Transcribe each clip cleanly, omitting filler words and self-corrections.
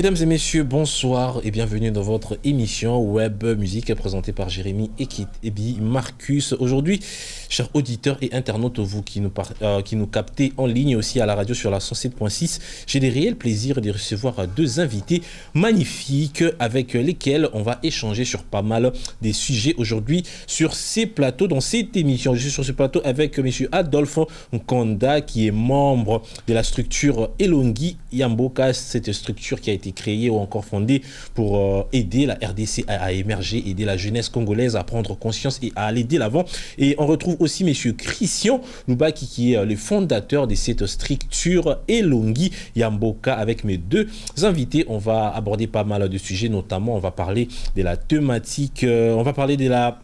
Mesdames et messieurs, bonsoir et bienvenue dans votre émission Web Musique présentée par Jérémy Ebi Marcus. Aujourd'hui, chers auditeurs et internautes, vous qui nous captez en ligne aussi à la radio sur la 107.6, j'ai le réel plaisir de recevoir deux invités magnifiques avec lesquels on va échanger sur pas mal des sujets aujourd'hui sur ces plateaux, dans cette émission. Je suis sur ce plateau avec M. Adolphe Nkonda qui est membre de la structure Elongi Yamboka, cette structure qui a été créée ou encore fondée pour aider la RDC à émerger, aider la jeunesse congolaise à prendre conscience et à aller de l'avant. Et on retrouve aussi M. Christian Loubaki qui est le fondateur de cette structure Elongi Yamboka. Avec mes deux invités, on va aborder pas mal de sujets, notamment on va parler de la thématique, on va parler de la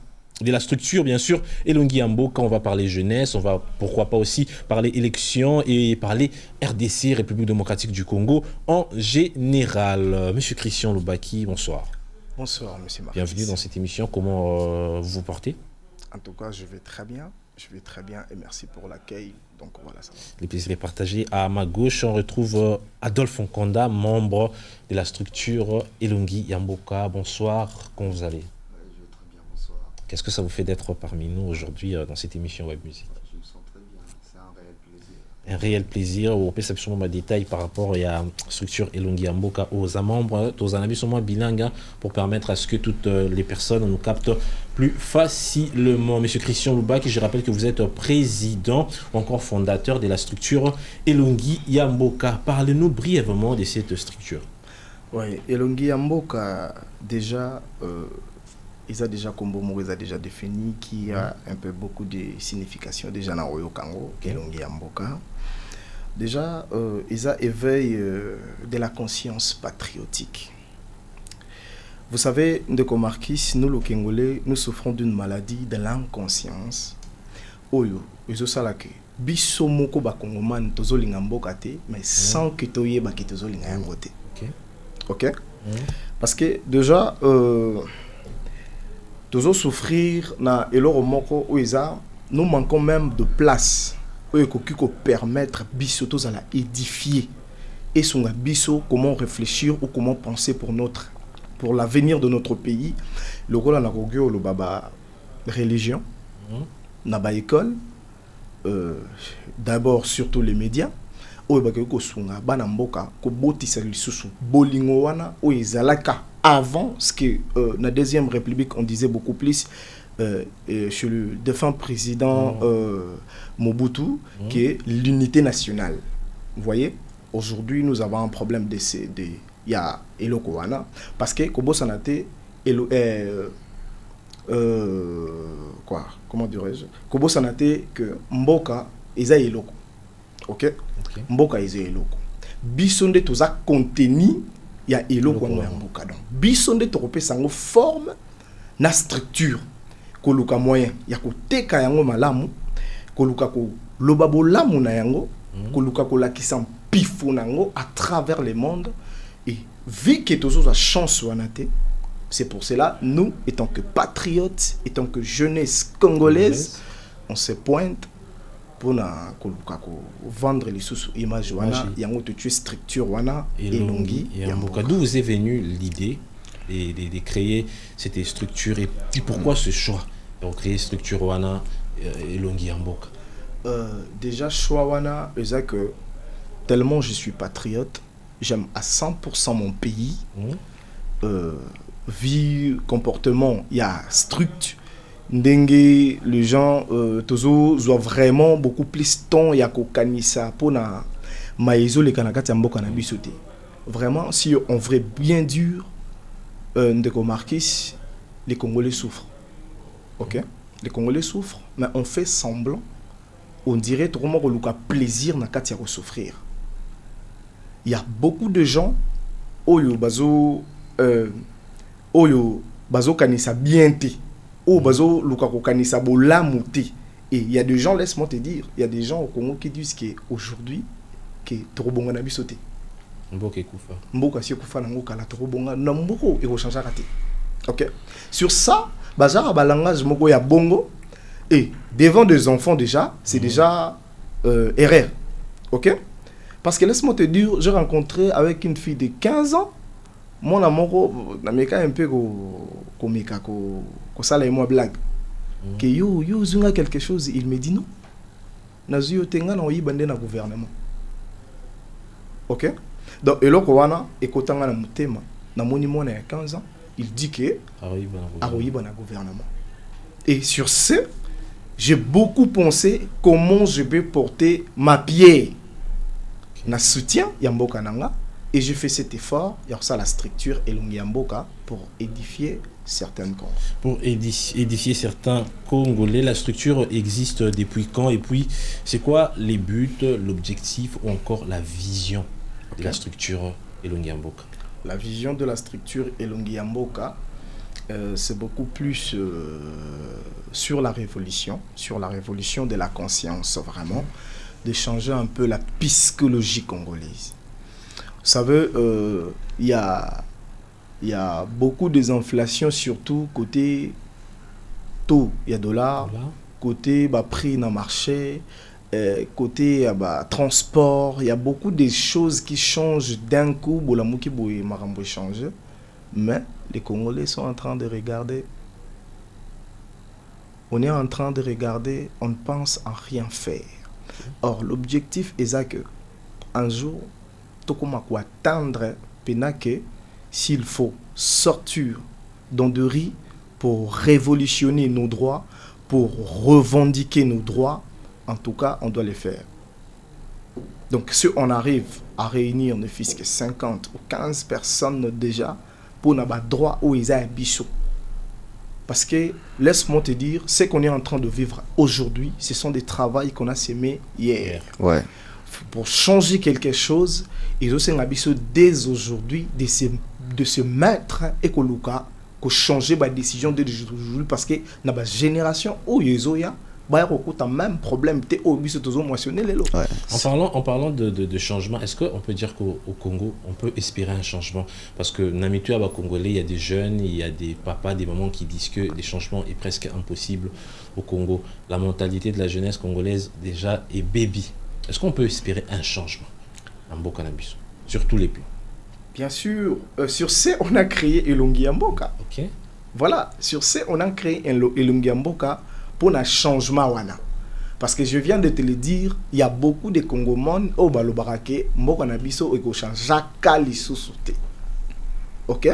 structure, bien sûr, Elongi Yamboka, on va parler jeunesse, on va pourquoi pas aussi parler élections et parler RDC, République démocratique du Congo en général. Monsieur Christian Loubaki, bonsoir. Bonsoir, monsieur Marcus. Bienvenue dans cette émission. Comment vous vous portez? En tout cas, je vais très bien et merci pour l'accueil. Donc voilà, ça va. Le plaisir est partagé. À ma gauche, on retrouve Adolphe Nkonda, membre de la structure Elongi Yamboka. Bonsoir, comment vous allez? Qu'est-ce que ça vous fait d'être parmi nous aujourd'hui dans cette émission Web Musique? Je me sens très bien, c'est un réel plaisir. Un réel plaisir. On peut absolument des détails par rapport à la structure Elongi Yamboka aux membres, aux amis sûrement bilingues pour permettre à ce que toutes les personnes nous captent plus facilement. Monsieur Christian Loubaki, je rappelle que vous êtes président ou encore fondateur de la structure Elongi Yamboka. Parlez-nous brièvement de cette structure. Oui, Elongi Yamboka, déjà... ils ont déjà ils ont déjà défini qu'il y a un peu beaucoup de signification déjà dans le Congo, Elongi Yamboka. Déjà, ils ont éveillé de la conscience patriotique. Vous savez, Ndeko Marquis, nous, les Congolais, nous souffrons d'une maladie de l'inconscience. Oyo, ils ont ça là que biso moko ba Congoman tozo linga mboka te, mais sans que toye ba ki tozo linga yango te. Ok? Parce que déjà, toujours souffrir na eloro moko oiza, nous manquons même de place où ko permettre biso tous à la édifier et son biso comment réfléchir ou comment penser pour l'avenir de notre pays. Le rôle na kogyo le baba religion na ba école, d'abord surtout les médias oyo ba ko sunga bana mboka ko botisa lisusu bolingo wana oizalaka. Avant, ce que la deuxième République, on disait beaucoup plus chez le défunt président Mobutu, qui est l'unité nationale. Vous voyez, aujourd'hui, nous avons un problème il y a Eloko Wana, parce que Kobo Sanate, comment dirais-je, Kobo Sanate, que Mboka, ils ont Eloko. Ok? Mboka, ils ont Eloko. Bisonde, tout ça contenu. Il y a Eloko Yamboka. Donc, bisonde torope sango forme na structure. Koluka moyen. Ya ko teka yango malamu. Koluka ko lobabo lamu na yango. Koluka ko lakisa pifo nango à travers le monde. Et vu que tous a chance wanate, c'est pour cela, nous, étant que patriotes, étant que jeunesse congolaise, on se pointe pour vendre les sous-images wana yango te tuer structure wana Elongi Yamboka. D'où vous est venue l'idée de créer cette structure et pourquoi ce choix de créer structure wana Elongi Yamboka? Déjà choix wana c'est que tellement je suis patriote, j'aime à 100% mon pays. Vie, comportement, il y a structure. Ndengue, les gens ont vraiment beaucoup plus de temps à kanisa pour na maizo les kanakati mboka na bisoté. Vraiment, si on vrai bien dur, Ndeko Marquis, les Congolais souffrent. Ok? Les Congolais souffrent, mais on fait semblant. On dirait trop qu'on a plaisir na kati à souffrir. Il y a beaucoup de gens oyo bazo kanisa bien té. Oh, bazo lukako kanisa bolamu té. Et il y a des gens, laisse-moi te dire, il y a des gens au Congo qui disent qu'aujourd'hui, que trop bon na bisoté. Mboka kufa. Mboka si kufa nango kala trop bon na mboko et changer raté. OK? Sur ça, bazar ba langage moko ya bongo et devant des enfants déjà, c'est déjà erreur. OK? Parce que laisse-moi te dire, j'ai rencontré avec une fille de 15 ans Mon amour, na meka un peu komeka ko sala et moi blague. Que yo zunga quelque chose, il me dit non. Nazuyo tenga na oyibande na gouvernement. OK? Donc eloko wana ekotanga na mutema na moni mona ya 15 ans, il dit que aroyiba na gouvernement. Et sur ce, j'ai beaucoup pensé comment je vais porter ma pierre. Na soutien Yamboka Nanga. Et j'ai fait cet effort, il y a ça la structure Elongi Yamboka pour édifier certaines Congos. Pour édifier certains Congolais, la structure existe depuis quand? Et puis, c'est quoi les buts, l'objectif ou encore la vision de la structure Elongi Yamboka? La vision de la structure Elongi Yamboka, c'est beaucoup plus sur la révolution de la conscience, vraiment, de changer un peu la psychologie congolaise. Vous savez, il y a beaucoup des inflations, surtout côté taux, il y a dollar, côté prix dans le marché, côté transport, il y a beaucoup de choses qui changent d'un coup. Mais les Congolais sont en train de regarder. On est en train de regarder, on ne pense à rien faire. Or, l'objectif est que un jour, attendre que s'il faut sortir d'Andori pour révolutionner nos droits, pour revendiquer nos droits, en tout cas, on doit les faire. Donc, si on arrive à réunir ne fût-ce que 50 ou 15 personnes déjà pour n'avoir droit aux bichot. Parce que, laisse-moi te dire, ce qu'on est en train de vivre aujourd'hui, ce sont des travaux qu'on a sémés hier. Ouais. Pour changer quelque chose, ils ont besoin dès aujourd'hui de se mettre et que changer la décision dès aujourd'hui parce que dans la génération où ils ont même problème en parlant de changement, est-ce qu'on peut dire qu'au Congo on peut espérer un changement? Parce que Namitu à Congolais, il y a des jeunes, il y a des papas, des mamans qui disent que les changements est presque impossible au Congo. La mentalité de la jeunesse congolaise déjà est baby. Est-ce qu'on peut espérer un changement en Mboka Nabiso sur tous les plans? Bien sûr. Sur ce, on a créé Elongi Yamboka. Ok. Voilà. Sur ce, on a créé Elongi Yamboka pour un changement. Parce que je viens de te le dire, il y a beaucoup de Congomans au Balobarake, Mboka Nabiso et Goshan Jakali Sousouté. Ok?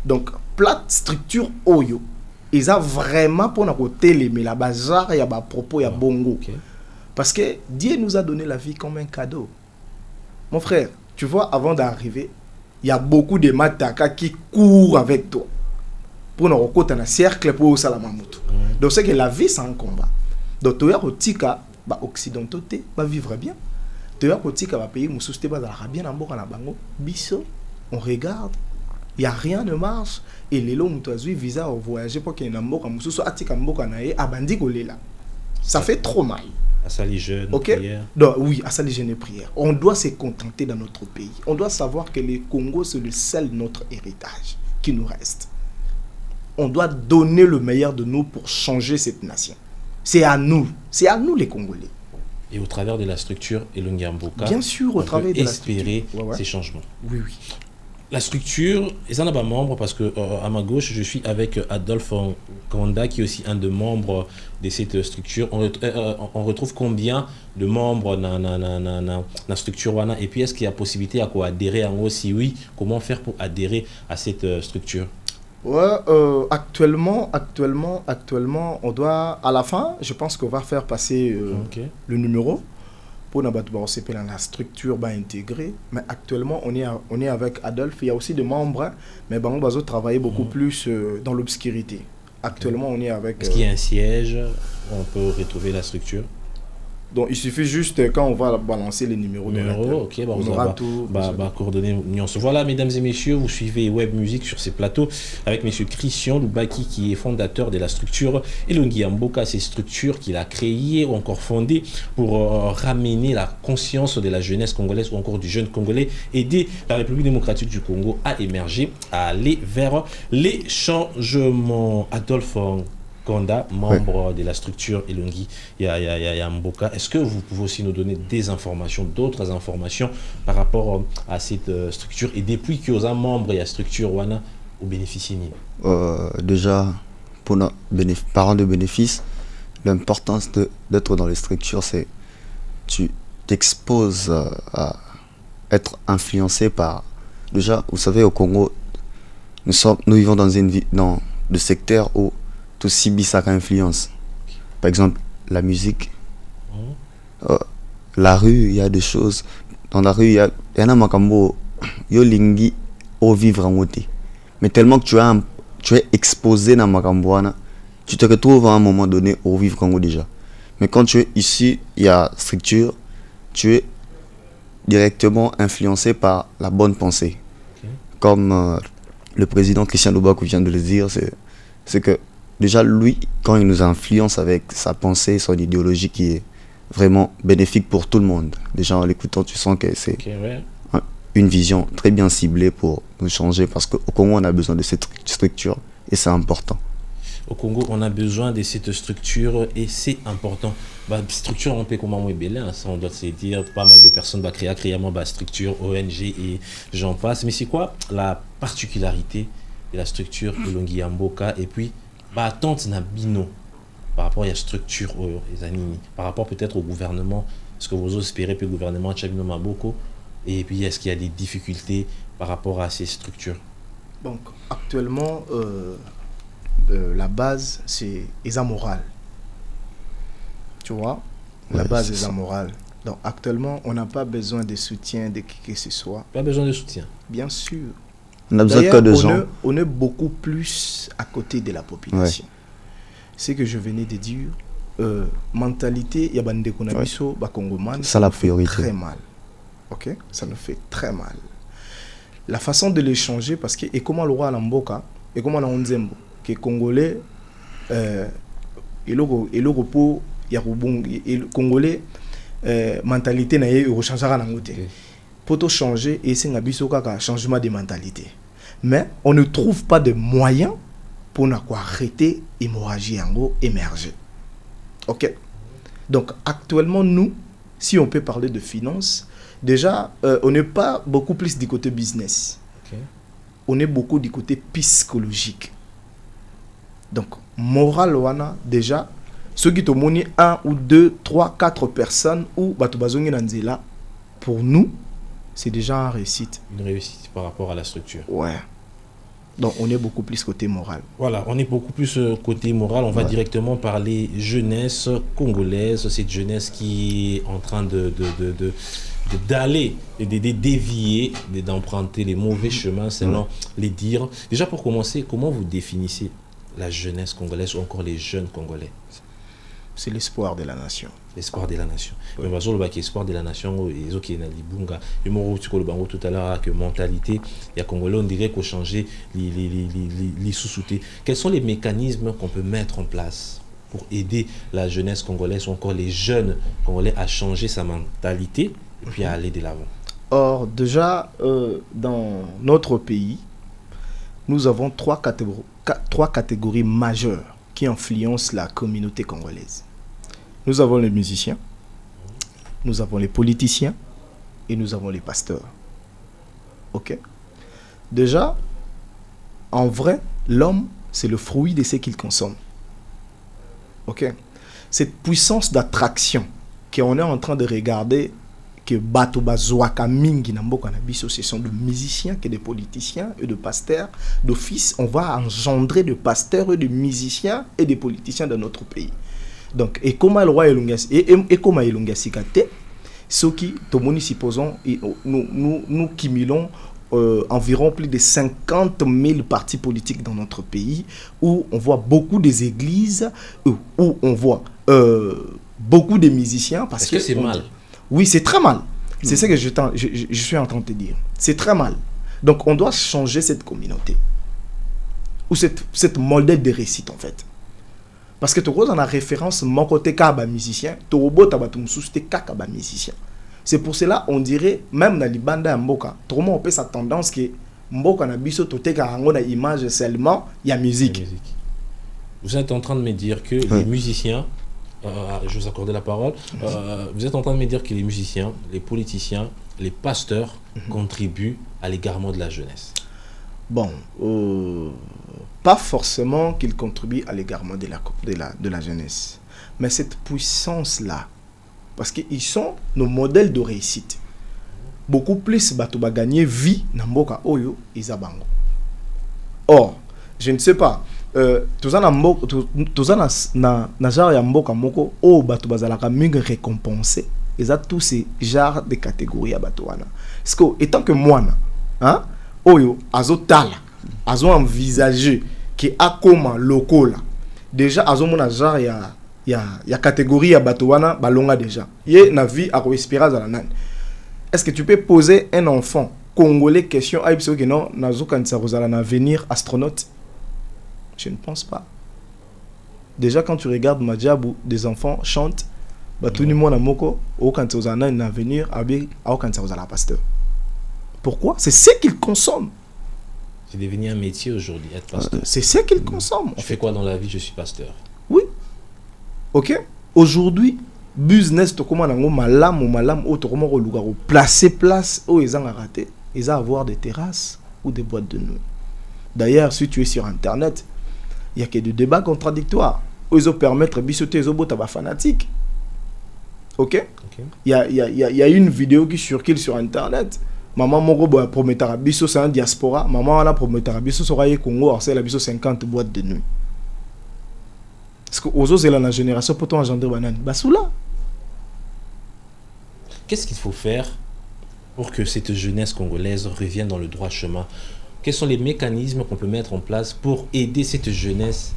Donc, plate structure Oyo. Ils ont vraiment pour nous télé, mais la bazar, il y a des propos, il y a bongo. Okay. Parce que Dieu nous a donné la vie comme un cadeau. Mon frère, tu vois, avant d'arriver, il y a beaucoup de mataka qui courent avec toi. Pour nous rencontrer dans un cercle pour Salamamutu. Donc c'est que la vie, c'est un combat. Donc tu as tika occidentaux va vivre bien. Tu as tika va payer mususte va bien en bora na bango. Biso, on regarde, il y a rien ne marche et les longs mutuazui visa au voyager pour qu'il y ait un mboka mususu atika mboka na ye abandi kolela. Ça fait trop mal. À ça les jeunes, okay? Prières. Donc, oui, à ça les jeunes prières. On doit se contenter dans notre pays. On doit savoir que le Congo, c'est le seul notre héritage qui nous reste. On doit donner le meilleur de nous pour changer cette nation. C'est à nous les Congolais. Et au travers de la structure Elongi Yamboka, bien sûr, au travers de la structure, espérer ces changements. Oui, oui. La structure, et ça n'a pas membre parce que à ma gauche, je suis avec Adolphe Kanda qui est aussi un des membres de cette structure. On retrouve combien de membres dans la structure wana? Et puis est-ce qu'il y a possibilité à quoi adhérer en haut? Si oui, comment faire pour adhérer à cette structure? Ouais, actuellement, on doit, à la fin, je pense qu'on va faire passer le numéro. Pour la structure intégrée, mais actuellement on est avec Adolphe. Il y a aussi des membres, mais on va travailler beaucoup plus dans l'obscurité. Actuellement on est avec. Est-ce qu'il y a un siège où on peut retrouver la structure? Donc il suffit juste quand on va balancer les numéros. Ok, on aura tout. Coordonnées. Voilà, mesdames et messieurs, vous suivez Web Musique sur ces plateaux avec monsieur Christian Loubaki qui est fondateur de la structure Elongi Yamboka, ces structures qu'il a créées ou encore fondées pour ramener la conscience de la jeunesse congolaise ou encore du jeune congolais, aider la République démocratique du Congo à émerger, à aller vers les changements. Adolphe Konda, membre de la structure Elongi ya Mboka. Est-ce que vous pouvez aussi nous donner des informations, d'autres informations par rapport à cette structure et depuis que vous êtes membre de la structure Wana au bénéficie Déjà, pour nos parents de bénéfices, l'importance d'être dans les structures, c'est tu t'exposes à être influencé par... Déjà, vous savez, au Congo, nous vivons dans le secteur où tout subit sa influence. Par exemple, la musique, la rue, il y a des choses. Dans la rue, il y a un makambo, yo lingi au vivre en côté. Mais tellement que tu es exposé dans makamboana, tu te retrouves à un moment donné au vivre en déjà. Mais quand tu es ici, il y a structure, tu es directement influencé par la bonne pensée. Comme le président Christian Lobakou vient de le dire, c'est que déjà lui, quand il nous influence avec sa pensée, son idéologie qui est vraiment bénéfique pour tout le monde. Déjà en l'écoutant, tu sens que c'est une vision très bien ciblée pour nous changer parce qu'au Congo, on a besoin de cette structure et c'est important. Au Congo, on a besoin de cette structure et c'est important. Structure, on peut comment belle, on doit se dire, pas mal de personnes vont créer structure, ONG et j'en passe. Mais c'est quoi la particularité de la structure Elongi ya Mboka et puis attente na bino par rapport à la structure par rapport peut-être au gouvernement, est-ce que vous espérez que le gouvernement Chabino Maboko et puis est-ce qu'il y a des difficultés par rapport à ces structures? Donc actuellement la base c'est amoral. Tu vois, la base est amorale. Donc actuellement, on n'a pas besoin de soutien de qui que ce soit. Pas besoin de soutien. Bien sûr. On a besoin que de gens. On est beaucoup plus à côté de la population. Ce que je venais de dire, mentalité, il y a des Konabiso, Bakongomane, ça la priorité. Très mal. Ok, ça nous fait très mal. La façon de l'échanger, parce que et comment le roi Lamboka, et comment on Nzembo, que Congolais, et le repos, il y a le Congolais, mentalité n'a eu changera dans côté. Pour tout changer, et c'est un changement de mentalité. Mais on ne trouve pas de moyens pour arrêter l'hémorragie émerger. Ok. Donc actuellement, nous, si on peut parler de finances, déjà, on n'est pas beaucoup plus du côté business. On est beaucoup du côté psychologique. Donc, moral, wana, déjà, ceux qui ont monnaie 1 ou 2, 3, 4 personnes ou Batobazongi Nanzela, pour nous, c'est déjà une réussite. Une réussite par rapport à la structure. Ouais. Donc, on est beaucoup plus côté moral. Voilà, on est beaucoup plus côté moral. On va directement parler jeunesse congolaise. Cette jeunesse qui est en train d'aller et de dévier, d'emprunter les mauvais chemins selon les dires. Déjà pour commencer, comment vous définissez la jeunesse congolaise ou encore les jeunes congolais? C'est l'espoir de la nation. L'espoir de la nation. Mais l'espoir de la nation, ils ont tout à l'heure que mentalité, il y a Congolais, on dirait qu'on changeait les sous-soutés. Quels sont les mécanismes qu'on peut mettre en place pour aider la jeunesse congolaise ou encore les jeunes congolais à changer sa mentalité et puis à aller de l'avant? Or, déjà, dans notre pays, nous avons trois catégories majeures qui influencent la communauté congolaise. Nous avons les musiciens, nous avons les politiciens et nous avons les pasteurs. Ok? Déjà, en vrai, l'homme, c'est le fruit de ce qu'il consomme. Ok? Cette puissance d'attraction qu'on est en train de regarder, que Bato Bazouaka Mingi Namboka Nabiso, ce sont de musiciens, que des politiciens et de pasteurs. D'office, on va engendrer de pasteurs et de musiciens et des politiciens dans notre pays. Donc, et comment le roi et comment Elunga Sikate, ceux qui, supposons, nous cumulons environ plus de 50 000 partis politiques dans notre pays, où on voit beaucoup des églises, où on voit beaucoup de musiciens. Parce que c'est mal? Oui, c'est très mal. C'est ce que je suis en train de te dire. C'est très mal. Donc, on doit changer cette communauté. Ou cette modèle de réussite, en fait. Parce que tu vois, dans la référence, mon côté kaba musicien, tu robot kaba musicien. C'est pour cela, on dirait, même dans les bandes à Mboka, tout le monde a cette tendance que Mboka na biso tote ka rango na image seulement, il y a musique. Vous êtes en train de me dire que les musiciens, je vous accorde la parole, vous êtes en train de me dire que les musiciens, les politiciens, les pasteurs contribuent à l'égarement de la jeunesse. Bon, pas forcément qu'ils contribuent à l'égarement de la jeunesse, mais cette puissance-là, parce qu'ils sont nos modèles de réussite. Beaucoup plus bato ba gagner vie na mboka oyo izabango. Or, je ne sais pas, tozana na genre ya mboka moko o bato bazalaka mingi récompensé. Ils ont tous ces genres de catégories à bato wana. Parce que étant que moi hein, oyo azo tala, azo envisager que a comment lokola. Déjà azo mona genre ya catégorie ya bato wana balonga déjà. Yé na vie a respirer za nan. Est-ce que tu peux poser un enfant congolais question à que non nazo kanisa rozala na avenir astronaute? Je ne pense pas. Déjà quand tu regardes Madjabou, des enfants chantent tout le monde a moko au kanisa rozala na avenir abi au kanisa rozala pasteur. Pourquoi? C'est ce qu'ils consomment. C'est devenu un métier aujourd'hui, être pasteur. C'est ce qu'ils consomment. Je fais quoi dans la vie? Je suis pasteur. Oui. Ok. Aujourd'hui, business to comment nango malam ou to comment relugaro placer place où ils ont raté, ils ont avoir des terrasses ou des boîtes de nuit. D'ailleurs, si tu es sur internet, il y a que des débats contradictoires où ils ont permettre bisoter les obos taba fanatique. Ok? Il y a une vidéo qui circule sur internet. Maman moko boya promettra biso c'est un diaspora, maman wana promettra biso sera ye Congo, c'est la biso 50 boîtes de nuit. Parce que aux autres c'est la génération pour engendrer banane. Bassoula. Qu'est-ce qu'il faut faire pour que cette jeunesse congolaise revienne dans le droit chemin? Quels sont les mécanismes qu'on peut mettre en place pour aider cette jeunesse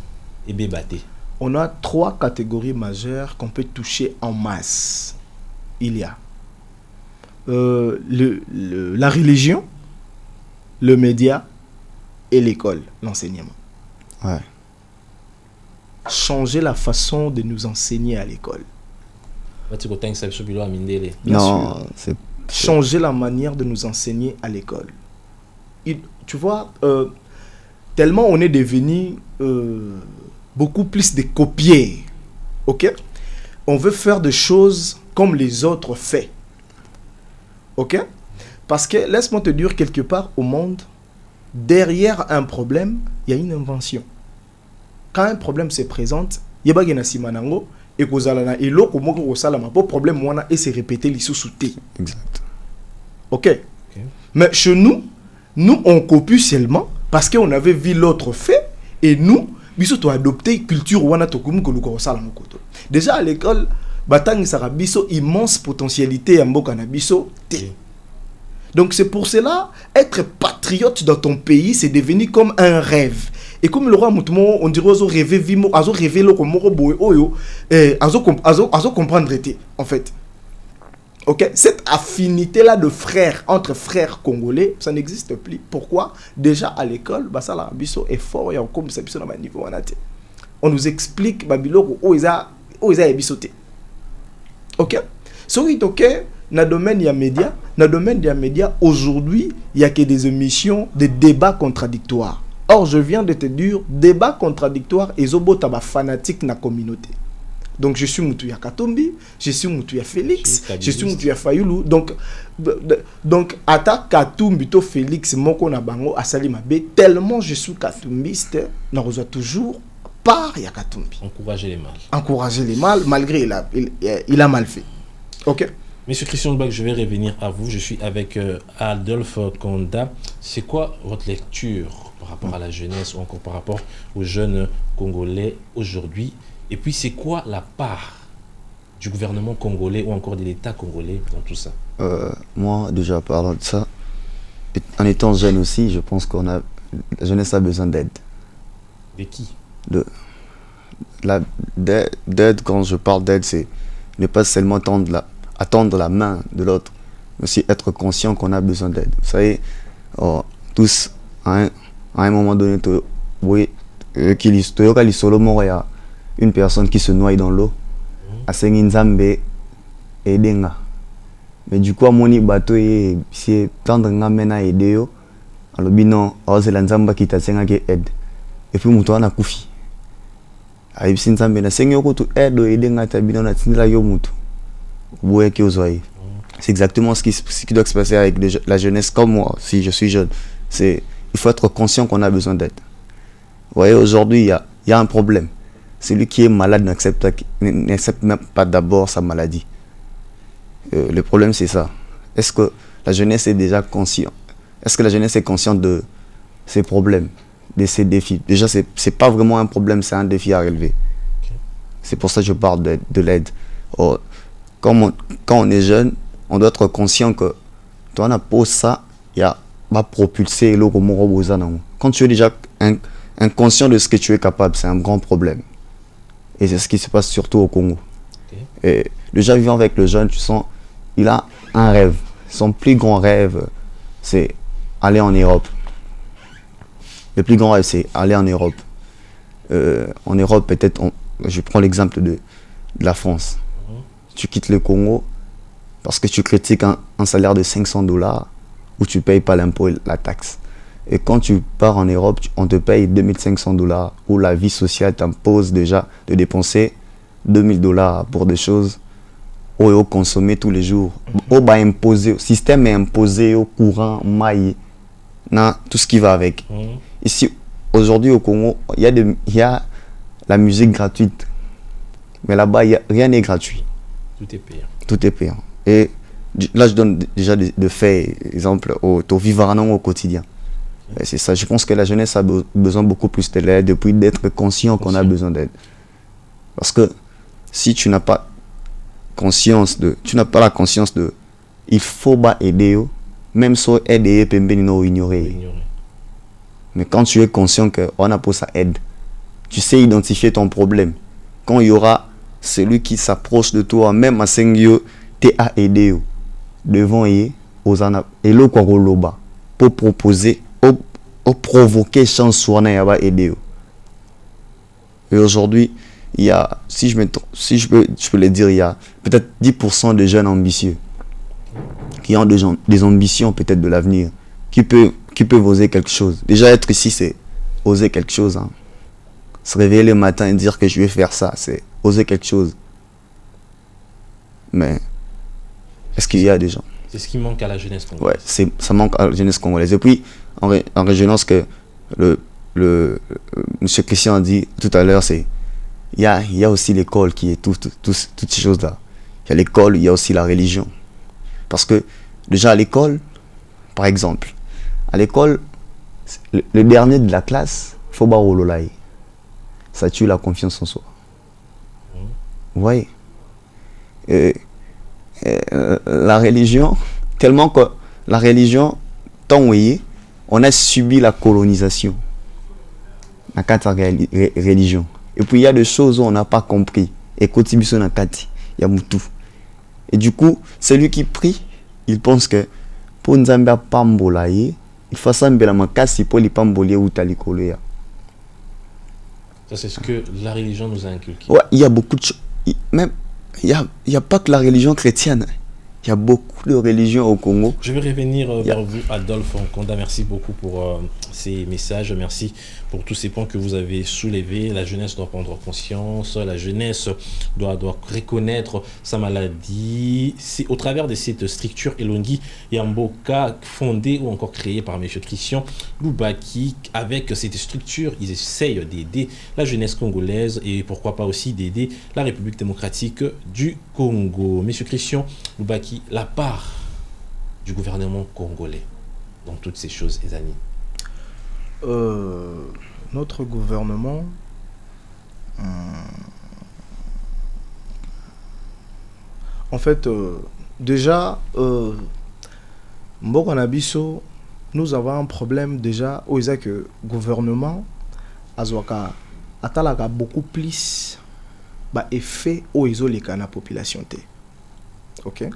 et bébater? On a 3 catégories majeures qu'on peut toucher en masse. Il y a la religion, le média et l'école, l'enseignement. Ouais. Changer la façon de nous enseigner à l'école. Non, c'est... Changer la manière de nous enseigner à l'école. Tu vois, tellement on est devenu beaucoup plus des copiers. Ok? On veut faire des choses comme les autres font. Ok? Parce que, laisse-moi te dire, quelque part au monde, derrière un problème, il y a une invention. Quand un problème se présente, il y a une simanango et kozalana et l'autre comment on salama pour problème moi et se répéter les sous-soutés. Exact. Ok. Mais chez nous on copie seulement parce qu'on avait vu l'autre fait et nous biso to adopter culture wana to comme que nous salama koto. Déjà à l'école batang sara biso immense potentialité à mboka na biso té. Donc c'est pour cela être patriote dans ton pays c'est devenu comme un rêve. Et comme le roi Moutoumon, on dirait azo rêver vimo, azo rêver lo comme moro boy oyo, azo comprendre été en fait. Ok, cette affinité là de frères entre frères congolais, ça n'existe plus. Pourquoi? Déjà à l'école, bah ça la biso est fort et on comme ça biso na niveau anate. On nous explique babilo o isa bisoté. Ok, so il ok. Dans le domaine des médias, aujourd'hui, il n'y a que des émissions de débats contradictoires. Or, je viens de te dire, débat contradictoire et zobo taba fanatique na communauté. Donc, je suis Moutouya Katumbi, je suis Moutouya Félix, je suis Moutouya Fayoulou. Donc, ata Katumbi to Félix moko na bango asali mabe, tellement je suis katumbiste, na reçoit toujours par ya Katumbi. Encourager les mâles, malgré il a mal fait. Ok? Monsieur Christian Bach, je vais revenir à vous. Je suis avec Adolphe Konda. C'est quoi votre lecture par rapport à la jeunesse ou encore par rapport aux jeunes Congolais aujourd'hui? Et puis, c'est quoi la part du gouvernement congolais ou encore de l'État congolais dans tout ça? Moi, déjà, parlant de ça, en étant jeune aussi, je pense la jeunesse a besoin d'aide. De qui? D'aide, quand je parle d'aide, c'est ne pas seulement attendre la main de l'autre, mais aussi être conscient qu'on a besoin d'aide. Vous savez, tous, à un moment donné, il y a une personne qui se noie dans l'eau, à Senginzambe et Denga. Mais du coup, à mon bateau, c'est tendre nga mena aider yo, alors non, c'est la nzamba qui t'a aide. Et puis, mouton a koufi. ayebisi nzambe na sengi yoko tu aide aider ngata bino na tindela yo mutu boye ki ozoi. C'est exactement ce qui doit se passer avec la jeunesse comme moi, si je suis jeune. Il faut être conscient qu'on a besoin d'aide. Vous voyez, aujourd'hui, il y a un problème. Celui qui est malade n'accepte même pas d'abord sa maladie. Le problème, c'est ça. Est-ce que la jeunesse est déjà consciente? Est-ce que la jeunesse est consciente de ses problèmes, de ses défis? Déjà, c'est pas vraiment un problème, c'est un défi à relever. Okay. C'est pour ça que je parle de l'aide. Quand on est jeune, on doit être conscient que toi, on a posé ça, il y a va propulser le quand tu es déjà inconscient de ce que tu es capable, c'est un grand problème. Et c'est ce qui se passe surtout au Congo. Okay. Et déjà vivant avec le jeune, tu sens, il a un rêve. Son plus grand rêve, c'est aller en Europe. Le plus grand rêve, c'est aller en Europe. En Europe, peut-être, je prends l'exemple de la France. Tu quittes le Congo parce que tu critiques un salaire de $500 où tu ne payes pas l'impôt et la taxe. Et quand tu pars en Europe, on te paye $2500 où la vie sociale t'impose déjà de dépenser $2000 pour des choses au consommer tous les jours. Le système est imposé au courant, maille, tout ce qui va avec. Ici, aujourd'hui au Congo, il y a la musique gratuite. Mais là-bas, rien n'est gratuit. Tout est payant. Tout est payant. Et là, je donne déjà des faits, exemple, au vivre au quotidien. Et c'est ça. Je pense que la jeunesse a besoin beaucoup plus de l'aide, depuis d'être conscient qu'on a besoin d'aide. Parce que si tu n'as pas la conscience de, il faut aider, même si aider, ignorer. Mais quand tu es conscient qu'on a pour ça aide, tu sais identifier ton problème. Quand il y aura celui qui s'approche de toi, même à Sengyo, t'es à aider devant et le Kwaroloba pour proposer, pour provoquer chance sur aider. Et aujourd'hui, il y a, si je peux le dire, il y a peut-être 10% de jeunes ambitieux qui ont des ambitions peut-être de l'avenir, qui peuvent oser quelque chose. Déjà être ici, c'est oser quelque chose. Hein. Se réveiller le matin et dire que je vais faire ça, c'est oser quelque chose. Mais est-ce qu'il y a des gens? C'est ce qui manque à la jeunesse congolaise. Ouais, ça manque à la jeunesse congolaise. Et puis, en régionant ce que M. Christian a dit tout à l'heure, c'est il y a aussi l'école qui est toutes ces choses-là. Il y a l'école, il y a aussi la religion. Parce que déjà à l'école, par exemple, à l'école, le dernier de la classe, faut pas rololaï. Ça tue la confiance en soi. Vous voyez? La religion, tellement que la religion, tant on a subi la colonisation dans la religion. Et puis il y a des choses où on n'a pas compris. Et Kotibison a Kati, il y a Moutou. Et du coup, celui qui prie, il pense que pour Nzambia Pambolaye, il faut ça mbela makasi pour les Pambolier ou Talikoloya. Ça, c'est ce que la religion nous a inculqué. Ouais, il y a beaucoup de choses. Même, il y a pas que la religion chrétienne. Il y a beaucoup de religions au Congo. Je vais revenir vers vous, Adolphe Nkonda. Merci beaucoup pour ces messages. Merci pour tous ces points que vous avez soulevés. La jeunesse doit prendre conscience. La jeunesse doit reconnaître sa maladie. C'est au travers de cette structure Elongi Yamboka fondée ou encore créée par M. Christian Loubaki. Avec cette structure, ils essayent d'aider la jeunesse congolaise et pourquoi pas aussi d'aider la République démocratique du Congo. M. Christian Loubaki, la part du gouvernement congolais dans toutes ces choses, Ezani. Notre gouvernement en fait déjà Mboko Nabiso, nous avons un problème déjà où il que gouvernement azwaka atalaka beaucoup plus effet au isolé la population. Ok,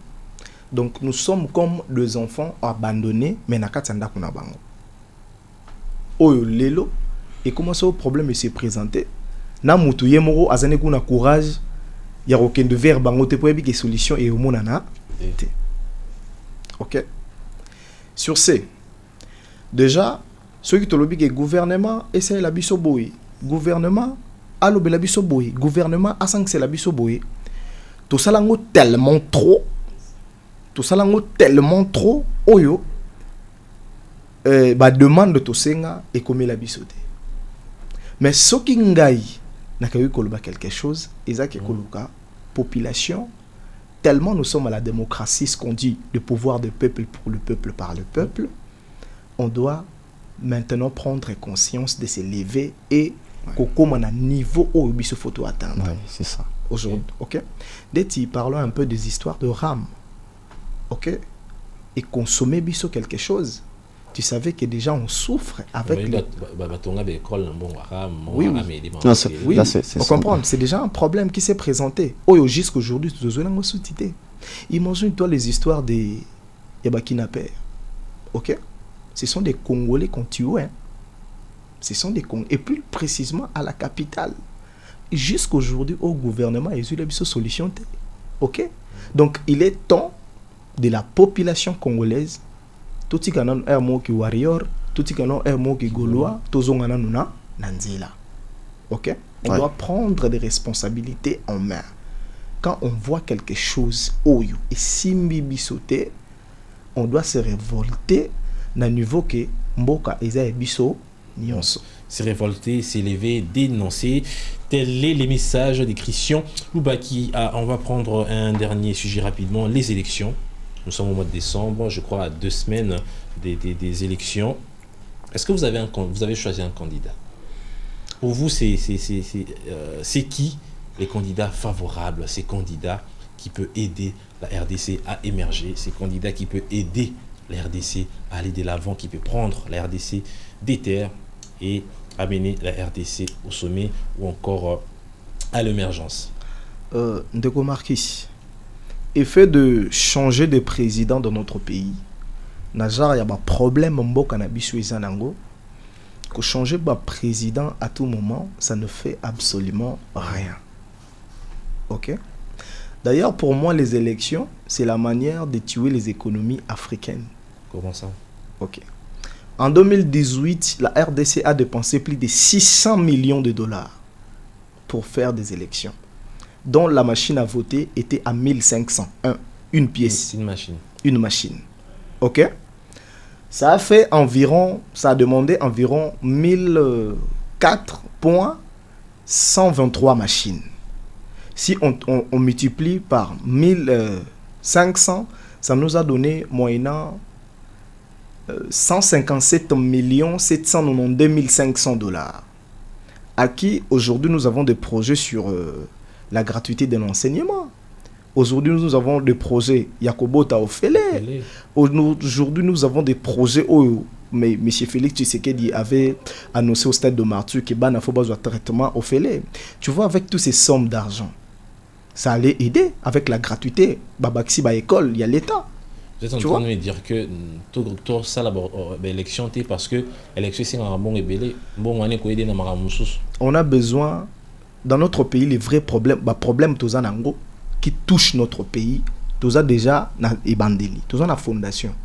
donc nous sommes comme des enfants abandonnés mais na katanda kuna bango oyo lelo et comment ça au problème s'est présenté na mutu yemoro azane kuna courage ya okende vers bango te pour que solution et au monana. Ok, sur ce déjà ceux qui te lobby que gouvernement essaye la biso boy gouvernement alobela biso boye, gouvernement a sanctionné la biso boye. Tout ça lango tellement trop. Tout ça lango tellement trop. Oyo. Ba demande de tosenga et comme la biso te. Mais ce qui ngai n'a qu'à quelque chose, et ça qui est population. Tellement nous sommes à la démocratie, ce qu'on dit, le pouvoir du peuple pour le peuple par le peuple, on doit maintenant prendre conscience de s'élever et comme on a un niveau où il faut atteindre. Ouais, c'est ça. Aujourd'hui, ok. Dès que parlons un peu des histoires de RAM, ok, et consommer biso quelque chose, tu savais que déjà on souffre avec oui, oui, on comprend, c'est déjà un problème qui s'est présenté. Oh, jusqu'aujourd'hui, tu dois nous sous-titer. Imagine-toi les histoires des kidnappeurs. Ok? Ce sont des Congolais qu'on tue. Hein? Ce sont des Congolais. Et plus précisément à la capitale. Jusqu'aujourd'hui, au gouvernement, ils ont eu une solution. Ok? Donc, il est temps de la population congolaise. Tout ce qui est un mot qui warrior, tout ce qui est un mot qui gaulois, tout ce qui est un nanzila. Ok? On doit prendre des responsabilités en main. Quand on voit quelque chose, oyo, et simbi bisoté, on doit se révolter dans le niveau que mboka eza biso nyonso. Se révolter, s'élever, dénoncer. Tel est les messages de Christian Loubaki. On va prendre un dernier sujet rapidement, les élections. Nous sommes au mois de décembre, je crois à 2 semaines des élections. Est-ce que vous avez choisi un candidat? Pour vous, c'est qui les candidats favorables, ces candidats qui peuvent aider la RDC à émerger, ces candidats qui peuvent aider la RDC à aller de l'avant, qui peuvent prendre la RDC des terres et amener la RDC au sommet ou encore à l'émergence? Ndeko Marquis, effet de changer de président dans notre pays, Najar, il y a un problème mboka na biso izanango. Que changer de président à tout moment, ça ne fait absolument rien. Ok? D'ailleurs, pour moi, les élections, c'est la manière de tuer les économies africaines. Comment ça? Ok. En 2018, la RDC a dépensé plus de 600 millions de dollars pour faire des élections, dont la machine à voter était à 1500. Une pièce. Une machine. Une machine. Ok? Ça a fait environ, ça a demandé environ 1004,123 machines. Si on multiplie par 1500, ça nous a donné moyennant 157 792 500 dollars. À qui aujourd'hui nous avons des projets sur la gratuité de l'enseignement. Aujourd'hui, nous avons des projets Yakobo Taofele. Aujourd'hui, nous avons des projets où mais M. Félix Tshisekedi avait annoncé au stade de Martyr que Bana faut besoin de traitement au Félé. Tu vois, avec toutes ces sommes d'argent, ça allait aider avec la gratuité. Babaxi, ba école, il y a l'État. Vous êtes en train de me dire que tout ça, l'élection, parce que l'élection, c'est un bon ébélé. On a besoin, dans notre pays, les vrais problèmes, problème Tozanango, qui touche notre pays, tous a déjà Ebandeli, tous a la fondation.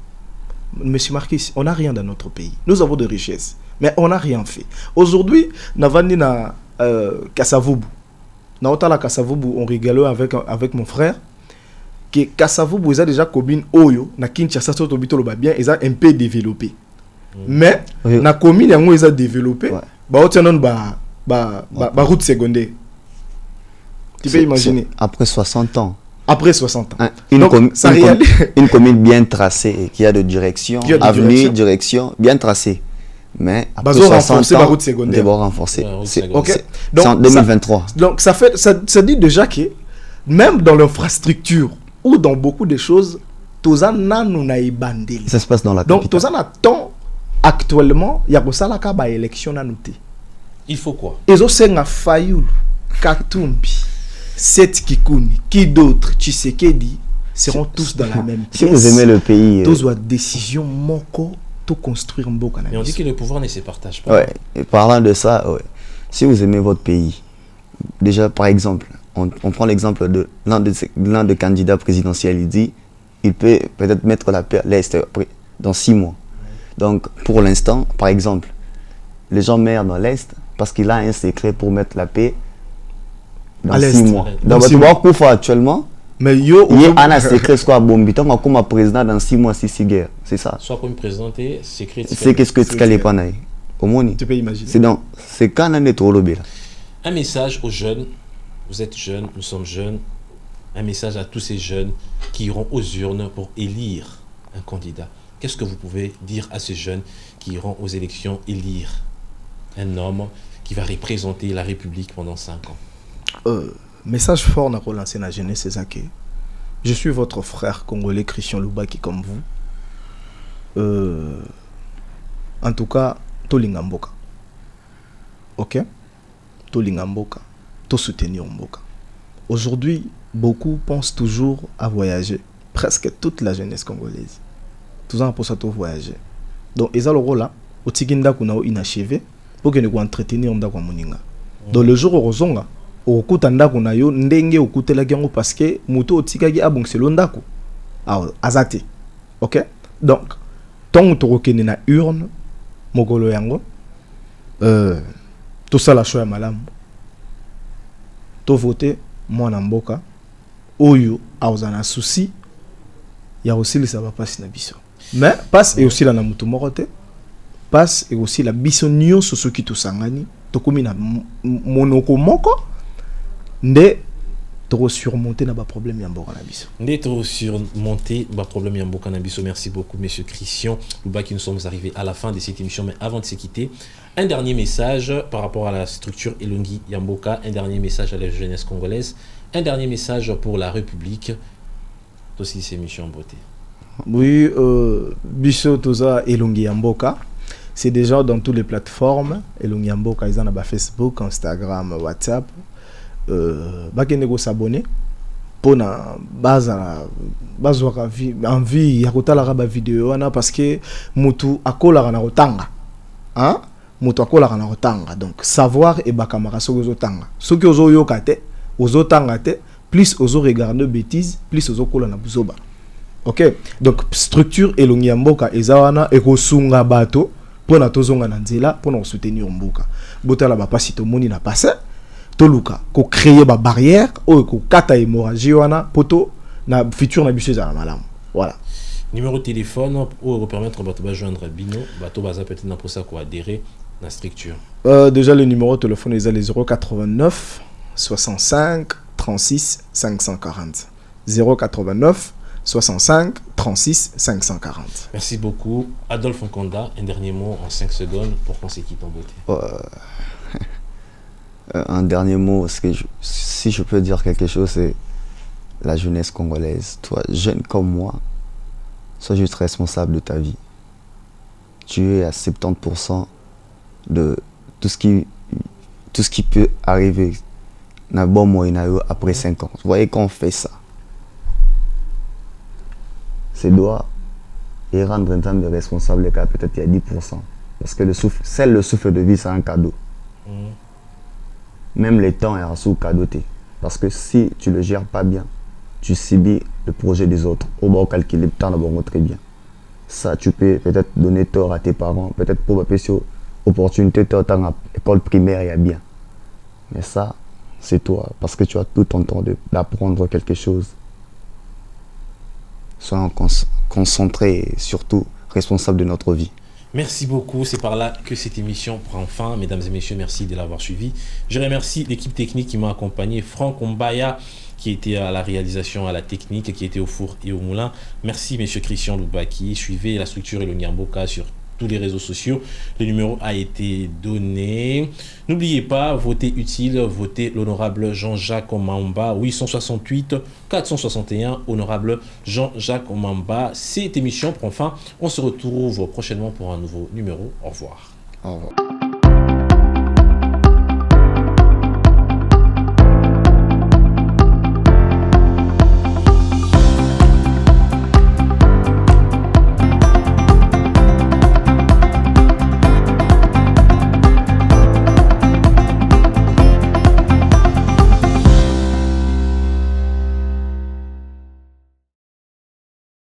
Monsieur Marquis, on n'a rien dans notre pays. Nous avons de richesses, mais on n'a rien fait. Aujourd'hui, Navani na Kassavubu. Na otala Kassavubu, on rigolait avec mon frère. Que Kassavubu, ils ont déjà commune Oyo, na Kinshasa, Tobito le bien, ils ont un peu développé. Mais, na commune, ils ont développé. Bah, on tient ba route secondaire. Tu peux imaginer. Après 60 ans. Après 60 ans. Une commune bien tracée, qui a de direction, avenue, direction, bien tracée. Mais après 60 ans, route secondaire. D'abord renforcé. C'est en 2023. Donc ça dit déjà que même dans l'infrastructure ou dans beaucoup de choses, ça se passe dans la capitale. Donc tout ça attend actuellement, il y a pour ça la élection à noter. Il faut quoi? Et ça c'est Fayoulou, Katumbi, Seth Kikouni, qui d'autres, Tshisekedi, seront tous dans la même pièce. Si vous aimez le pays... Tous ont décision, moko, tout construire un beau canal. Mais on dit que le pouvoir ne se partage pas. Ouais. Et parlant de ça, ouais. Si vous aimez votre pays, déjà par exemple, on prend l'exemple de l'un des candidats présidentiels, il dit il peut peut-être mettre la paix à l'Est dans 6 mois. Donc pour l'instant, par exemple, les gens meurent dans l'Est parce qu'il a un secret pour mettre la paix dans À 6 l'Est. mois. Dans Donc, six tu mois. vois Koufa actuellement, Mais yo, il y a un secret quoi bombi tant comme président dans 6 mois si guerre, c'est ça. Soit comme présenté, secret. C'est qu'est-ce que tu calais pas naï. Comment tu peux imaginer. c'est donc c'est quand on est trop lobé là. Un message aux jeunes, vous êtes jeunes, nous sommes jeunes, un message à tous ces jeunes qui iront aux urnes pour élire un candidat. Qu'est-ce que vous pouvez dire à ces jeunes qui iront aux élections élire un homme qui va représenter la République pendant 5 ans? Message fort na relancer la jeunesse, c'est ça que je suis votre frère congolais Christian Loubaki comme vous. En tout cas, tolinga mboka. Ok? Tolinga mboka. To soutenir mboka. Aujourd'hui, beaucoup pensent toujours à voyager. Presque toute la jeunesse congolaise. Tout ça pour ça to voyager. Donc, ils ont le rôle là. Au tiginda kuna inachevé pour que nous entretenir ndako moninga. Donc le jour où ozonga okuta ndako na yo ndenge okutelaki yango parce que moto otikaki abongselo ndako azate. OK? Donc tant tokokende na urne mokolo yango tout ça la choix ya malamu to voter mwana mboka oyo auzana souci ya osilisa bapasi na biso. Mais passe et aussi la na mutu moko te. Passe et aussi la biso nyonso soki tosangani tokomi na monoko moko nde to surmonter na ba problème ya mboka na biso. Nde to surmonter ba problème ya mboka na biso. Merci beaucoup monsieur Christian Loubaki. Nous sommes arrivés à la fin de cette émission, mais avant de se quitter, un dernier message par rapport à la structure Elongi Yamboka, un dernier message à la jeunesse congolaise, un dernier message pour la République. Aussi ces émissions en beauté. Oui, biso toza Elongi Yamboka. C'est déjà dans toutes les plateformes. Elongi Yamboka, ils en ont Facebook, Instagram, WhatsApp. Bakende ko s'abonner pour na base envie ya kotala ba vidéo wana parce que mutu akola na rotanga. Hein? Mutu akola na rotanga. Donc savoir et bakamara soki ozotanga. Soki ozo yoka te, ozotanga te, plus ozo regarder bêtises, plus ozo kola na buzoba. OK? Donc structure Elongi Yamboka ezawana ekosunga bato pour na tozonga na nzela pour na soutenir mboka. Botala ba pasi to moni na passé. Toluka ko créer ba barrière ou ko kata hémorragie wana poto na futur na biso za malamu. Voilà. Numéro de téléphone pour permettre bato ba joindre Bino, bato baza peut-être na pour ça ko adhérer na structure. Déjà le numéro de téléphone est les 089 65 36 540. 089 65 36 540. Merci beaucoup. Adolphe Nkonda, un dernier mot en 5 secondes pour qu'on se quitte en beauté. Un dernier mot, si je peux dire quelque chose, c'est la jeunesse congolaise. Toi, jeune comme moi, sois juste responsable de ta vie. Tu es à 70% de tout ce qui peut arriver après 5 ans. Vous voyez qu'on fait ça. C'est doit et rendre un temps de responsable car peut-être il y a 10%. Parce que le souffle de vie, c'est un cadeau. Même les temps est sous cadeauté. Parce que si tu le gères pas bien, tu subis le projet des autres. Au bas, calculer le temps d'abord très bien. Ça, tu peux peut-être donner tort à tes parents, peut-être pour une opportunité de temps à l'école primaire, il y a bien. Mais ça, c'est toi, parce que tu as tout ton temps d'apprendre quelque chose. Soyons concentrés et surtout responsables de notre vie. Merci beaucoup, c'est par là que cette émission prend fin. Mesdames et messieurs, merci de l'avoir suivi. Je remercie l'équipe technique qui m'a accompagné, Franck Ombaya qui était à la réalisation, à la technique, qui était au four et au moulin. Merci monsieur Christian Loubaki. Suivez la structure Elongi Yamboka sur tous les réseaux sociaux. Le numéro a été donné. N'oubliez pas, votez utile, votez l'honorable Jean-Jacques Omamba, 868 461, honorable Jean-Jacques Omamba. Cette émission prend fin. On se retrouve prochainement pour un nouveau numéro. Au revoir. Au revoir.